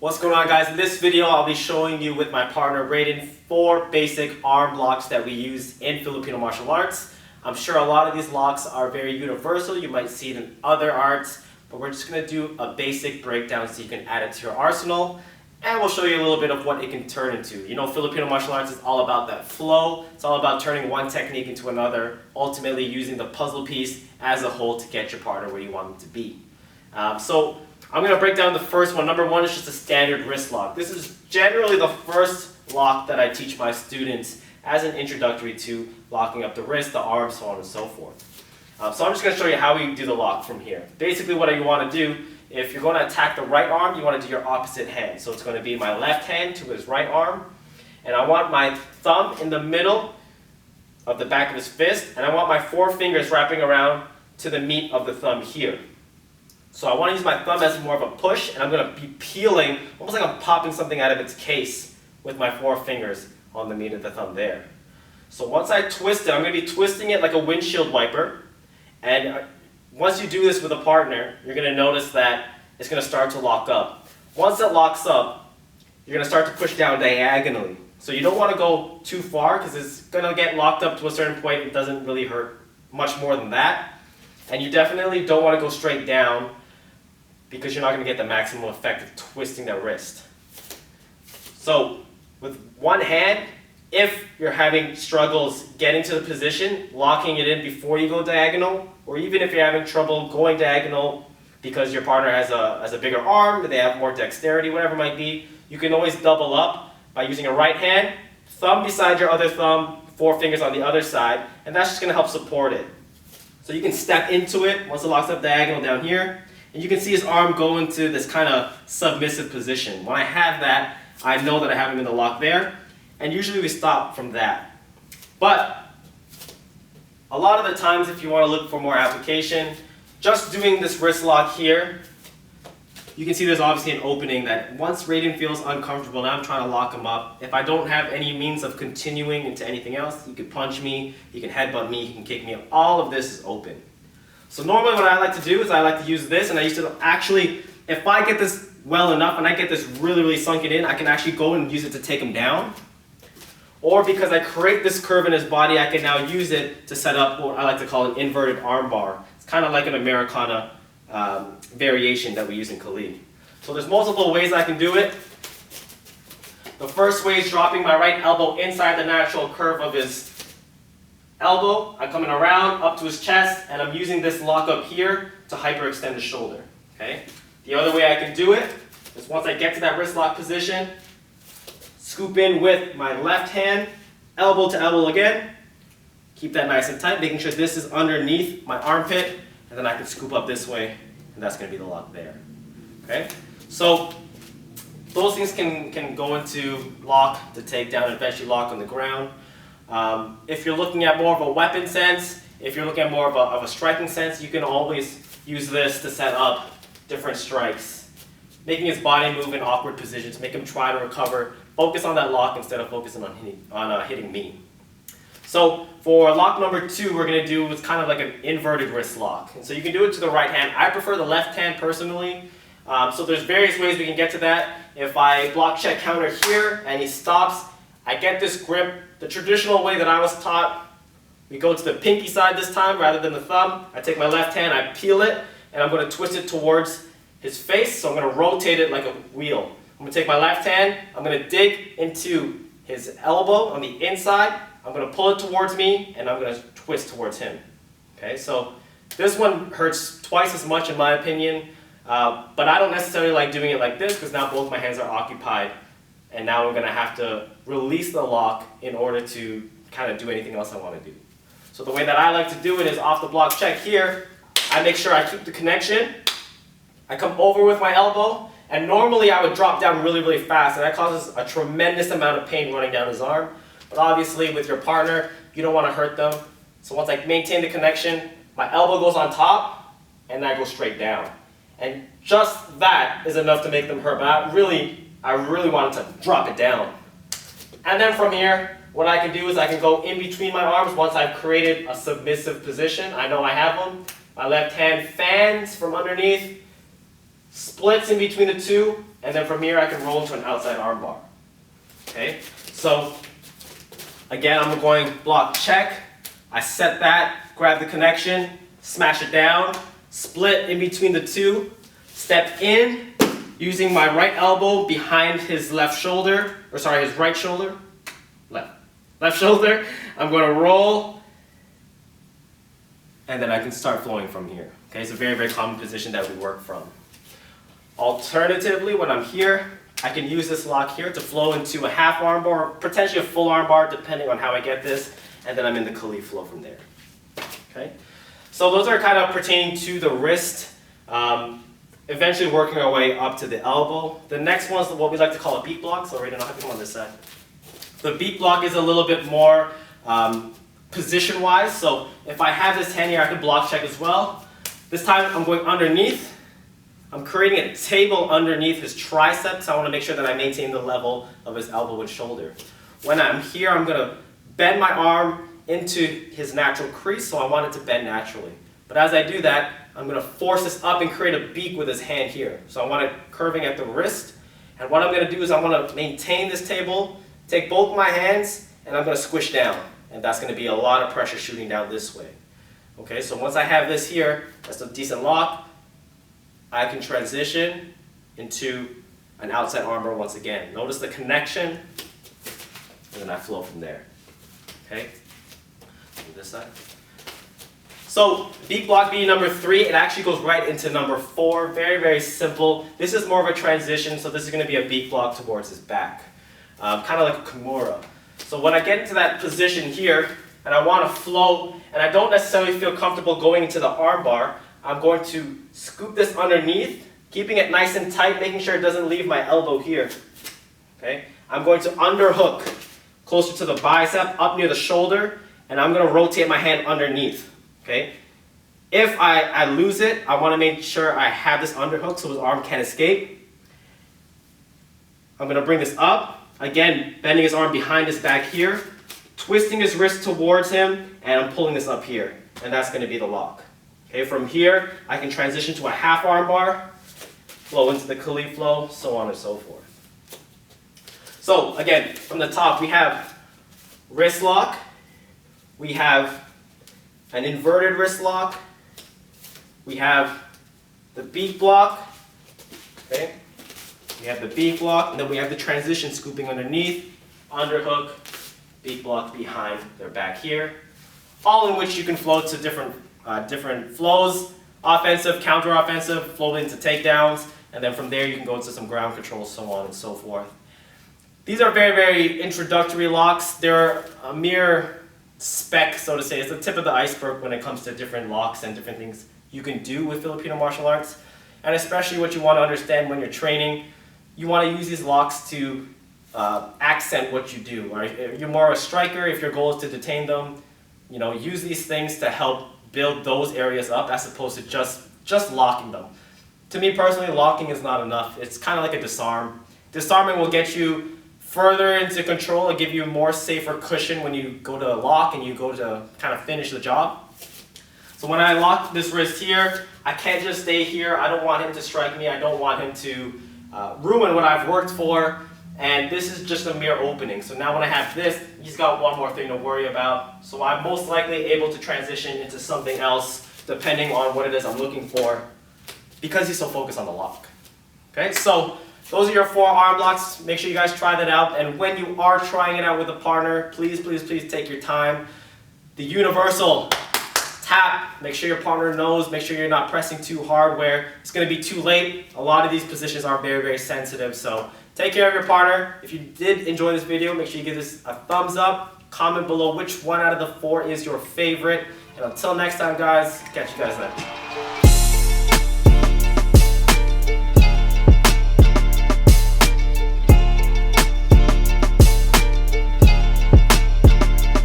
What's going on, guys? In this video I'll be showing you with my partner Raiden 4 basic arm locks that we use in Filipino martial arts. I'm sure a lot of these locks are very universal. You might see it in other arts, but we're just going to do a basic breakdown so you can add it to your arsenal, and we'll show you a little bit of what it can turn into. You know, Filipino martial arts is all about that flow. It's all about turning one technique into another, ultimately using the puzzle piece as a whole to get your partner where you want them to be. So I'm going to break down the first one. Number one is just a standard wrist lock. This is generally the first lock that I teach my students as an introductory to locking up the wrist, the arm, so on and so forth. So I'm just going to show you how we do the lock from here. Basically what you want to do, if you're going to attack the right arm, you want to do your opposite hand. So it's going to be my left hand to his right arm, and I want my thumb in the middle of the back of his fist, and I want my four fingers wrapping around to the meat of the thumb here. So I want to use my thumb as more of a push, and I'm going to be peeling, almost like I'm popping something out of its case with my four fingers on the meat of the thumb there. So once I twist it, I'm going to be twisting it like a windshield wiper, and once you do this with a partner, you're going to notice that it's going to start to lock up. Once it locks up, you're going to start to push down diagonally. So you don't want to go too far because it's going to get locked up to a certain point. It doesn't really hurt much more than that. And you definitely don't want to go straight down because you're not going to get the maximum effect of twisting the wrist. So with one hand, if you're having struggles getting to the position, locking it in before you go diagonal, or even if you're having trouble going diagonal because your partner has a bigger arm, they have more dexterity, whatever it might be, you can always double up by using a right hand, thumb beside your other thumb, four fingers on the other side, and that's just going to help support it. So you can step into it once it locks up diagonal down here, and you can see his arm go into this kind of submissive position. When I have that, I know that I have him in the lock there, and usually we stop from that. But a lot of the times, if you want to look for more application, just doing this wrist lock here, you can see there's obviously an opening that once Raiden feels uncomfortable, now I'm trying to lock him up. If I don't have any means of continuing into anything else, he could punch me, he can headbutt me, he can kick me. All of this is open. So normally what I like to do is I like to use this, and I used to actually, if I get this well enough and I get this really, really sunken in, I can actually go and use it to take him down. Or because I create this curve in his body, I can now use it to set up what I like to call an inverted arm bar. It's kind of like an Americana variation that we use in Kali. So there's multiple ways I can do it. The first way is dropping my right elbow inside the natural curve of his elbow. I'm coming around up to his chest, and I'm using this lock up here to hyperextend the shoulder. Okay? The other way I can do it is once I get to that wrist lock position, scoop in with my left hand, elbow to elbow again. Keep that nice and tight, making sure this is underneath my armpit, and then I can scoop up this way, and that's going to be the lock there. Okay? So those things can go into lock to take down and eventually lock on the ground. If you're looking at more of a weapon sense, if you're looking at more of a striking sense, you can always use this to set up different strikes, making his body move in awkward positions, make him try to recover, focus on that lock instead of focusing on hitting me. So for lock number two, we're going to do what's kind of like an inverted wrist lock. And so you can do it to the right hand. I prefer the left hand personally. So there's various ways we can get to that. If I block check counter here and he stops, I get this grip. The traditional way that I was taught, we go to the pinky side this time rather than the thumb. I take my left hand, I peel it, and I'm going to twist it towards his face. So I'm going to rotate it like a wheel. I'm going to take my left hand, I'm going to dig into his elbow on the inside, I'm going to pull it towards me, and I'm going to twist towards him. Okay, so this one hurts twice as much in my opinion, but I don't necessarily like doing it like this because now both my hands are occupied, and now I'm going to have to release the lock in order to kind of do anything else I want to do. So the way that I like to do it is off the block check here, I make sure I keep the connection, I come over with my elbow, and normally I would drop down really, really fast, and that causes a tremendous amount of pain running down his arm. But obviously with your partner, you don't want to hurt them. So once I maintain the connection, my elbow goes on top, and I go straight down. And just that is enough to make them hurt, but I really wanted to drop it down. And then from here, what I can do is I can go in between my arms once I've created a submissive position. I know I have them. My left hand fans from underneath, splits in between the two, And then from here, I can roll into an outside arm bar. Okay, so again, I'm going block check. I set that, grab the connection, smash it down, split in between the two, step in, using my right elbow behind his left shoulder, or sorry, his right shoulder, left shoulder. I'm going to roll, and then I can start flowing from here. Okay, it's a very, very common position that we work from. Alternatively, when I'm here, I can use this lock here to flow into a half arm bar, or potentially a full arm bar, depending on how I get this, and then I'm in the Khalif flow from there. Okay, so those are kind of pertaining to the wrist, eventually working our way up to the elbow. The next one is what we like to call a beat block, so right now I have to come on this side. The beat block is a little bit more position-wise, so if I have this hand here, I can block check as well. This time I'm going underneath. I'm creating a table underneath his triceps. I want to make sure that I maintain the level of his elbow and shoulder. When I'm here, I'm going to bend my arm into his natural crease, so I want it to bend naturally. But as I do that, I'm going to force this up and create a beak with his hand here. So I want it curving at the wrist. And what I'm going to do is I want to maintain this table, take both my hands, and I'm going to squish down. And that's going to be a lot of pressure shooting down this way. Okay, so once I have this here, that's a decent lock. I can transition into an outside arm bar once again. Notice the connection, and then I flow from there. Okay, do this side. So beat block being number 3, it actually goes right into number 4. Very, very simple. This is more of a transition, so this is going to be a beat block towards his back, kind of like a Kimura. So when I get into that position here, and I want to flow, and I don't necessarily feel comfortable going into the arm bar, I'm going to scoop this underneath, keeping it nice and tight, making sure it doesn't leave my elbow here. Okay? I'm going to underhook closer to the bicep, up near the shoulder, and I'm going to rotate my hand underneath. Okay? If I lose it, I want to make sure I have this underhook so his arm can't escape. I'm going to bring this up, again, bending his arm behind his back here, twisting his wrist towards him, and I'm pulling this up here, and that's going to be the lock. Okay, from here, I can transition to a half arm bar, flow into the Khalif flow, so on and so forth. So again, from the top, we have wrist lock, we have an inverted wrist lock, we have the beat block, okay? We have the beat block, and then we have the transition scooping underneath, underhook, beat block behind their back here, all in which you can flow to different flows, offensive, counter-offensive, flow into takedowns, and then from there you can go into some ground control, so on and so forth. These are very, very introductory locks. They're a mere speck, so to say. It's the tip of the iceberg when it comes to different locks and different things you can do with Filipino martial arts. And especially what you want to understand when you're training, you want to use these locks to accent what you do. Right? If you're more a striker, if your goal is to detain them, you know, use these things to help build those areas up as opposed to just locking them. To me personally, locking is not enough. It's kind of like a disarm. Disarming will get you further into control and give you a more safer cushion when you go to lock and you go to kind of finish the job. So when I lock this wrist here, I can't just stay here. I don't want him to strike me. I don't want him to ruin what I've worked for. And this is just a mere opening. So now when I have this, he's got one more thing to worry about. So I'm most likely able to transition into something else depending on what it is I'm looking for because he's so focused on the lock. Okay, so those are your 4 arm blocks. Make sure you guys try that out. And when you are trying it out with a partner, please, please, please take your time. The universal tap, make sure your partner knows, make sure you're not pressing too hard where it's going to be too late. A lot of these positions are very, very sensitive. So take care of your partner. If you did enjoy this video, make sure you give this a thumbs up. Comment below which one out of the 4 is your favorite. And until next time, guys, catch you guys then.